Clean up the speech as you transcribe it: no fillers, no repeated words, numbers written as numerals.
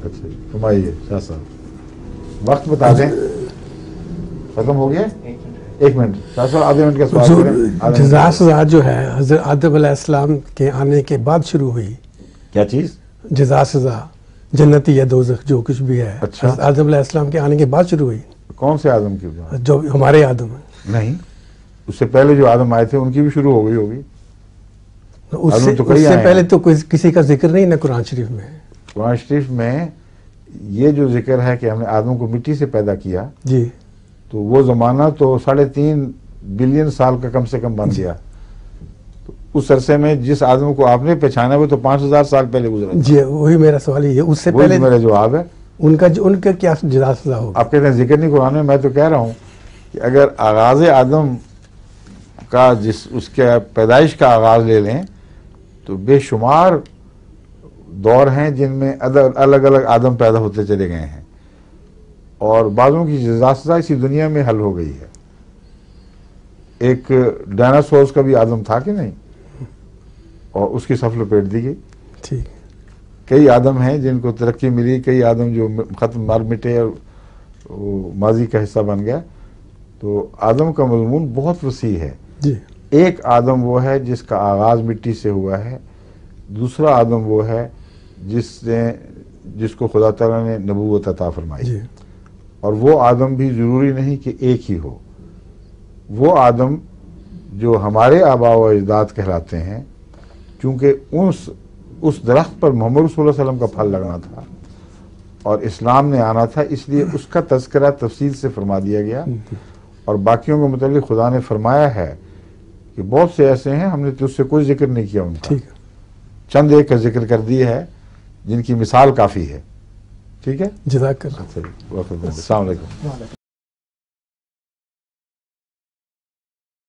اچھا فرمائیے شاہ صاحب، وقت بتا دیں، ختم ہو گیا؟ 1 منٹ شاہ صاحب، آدھے منٹ کا سوال کریں۔ جزا سزا جو ہے حضرت آدم علیہ السلام کے آنے کے بعد شروع ہوئی۔ کیا چیز؟ جزا سزا، جنتی یا دوزخ جو کچھ بھی ہے، اچھا، حضرت آدم علیہ السلام کے آنے کے بعد شروع ہوئی۔ کون سے آدم کی؟ جو ہمارے آدم ہیں، نہیں، اس سے پہلے جو آدم آئے تھے ان کی بھی شروع ہو گئی ہوگی۔ اس سے پہلے تو کسی کا ذکر نہیں نا قرآن شریف میں۔ قرآن شریف میں یہ جو ذکر ہے کہ ہم نے آدم کو مٹی سے پیدا کیا، جی، تو وہ زمانہ تو 3.5 بلین سال کا کم سے کم بن گیا۔ تو اس عرصے میں جس آدم کو آپ نے پہچانا وہ تو 5000 سال پہلے گزرا۔ جی، وہی میرا سوال یہ ہے، اس سے پہلے میرا جواب ہے ان کا کیا جزا سزا ہوگا؟ آپ کہتے ہیں ذکر نہیں قرآن میں، میں تو کہہ رہا ہوں کہ اگر آغاز آدم کا اس کے پیدائش کا آغاز لے لیں تو بے شمار دور ہیں جن میں الگ الگ آدم پیدا ہوتے چلے گئے ہیں، اور بعضوں کی جزا سزا اسی دنیا میں حل ہو گئی ہے۔ ایک ڈائناسورس کا بھی آدم تھا کہ نہیں، اور اس کی صف لپیٹ دی گئی۔ ٹھیک، کئی آدم ہیں جن کو ترقی ملی، کئی آدم جو ختم مار مٹے اور ماضی کا حصہ بن گیا۔ تو آدم کا مضمون بہت وسیع ہے۔ جی، ایک آدم وہ ہے جس کا آغاز مٹی سے ہوا ہے، دوسرا آدم وہ ہے جس کو خدا تعالیٰ نے نبوت عطا فرمائی، جی، اور وہ آدم بھی ضروری نہیں کہ ایک ہی ہو۔ وہ آدم جو ہمارے آباء و اجداد کہلاتے ہیں، چونکہ اس درخت پر محمد رسول اللہ علیہ وسلم کا پھل لگنا تھا اور اسلام نے آنا تھا، اس لیے اس کا تذکرہ تفصیل سے فرما دیا گیا۔ اور باقیوں کے متعلق خدا نے فرمایا ہے کہ بہت سے ایسے ہیں ہم نے تجھ سے کوئی ذکر نہیں کیا ان کا، ٹھیک ہے، چند ایک کا ذکر کر دی ہے جن کی مثال کافی ہے۔ ٹھیک ہے، جزاک اللہ۔ السلام علیکم۔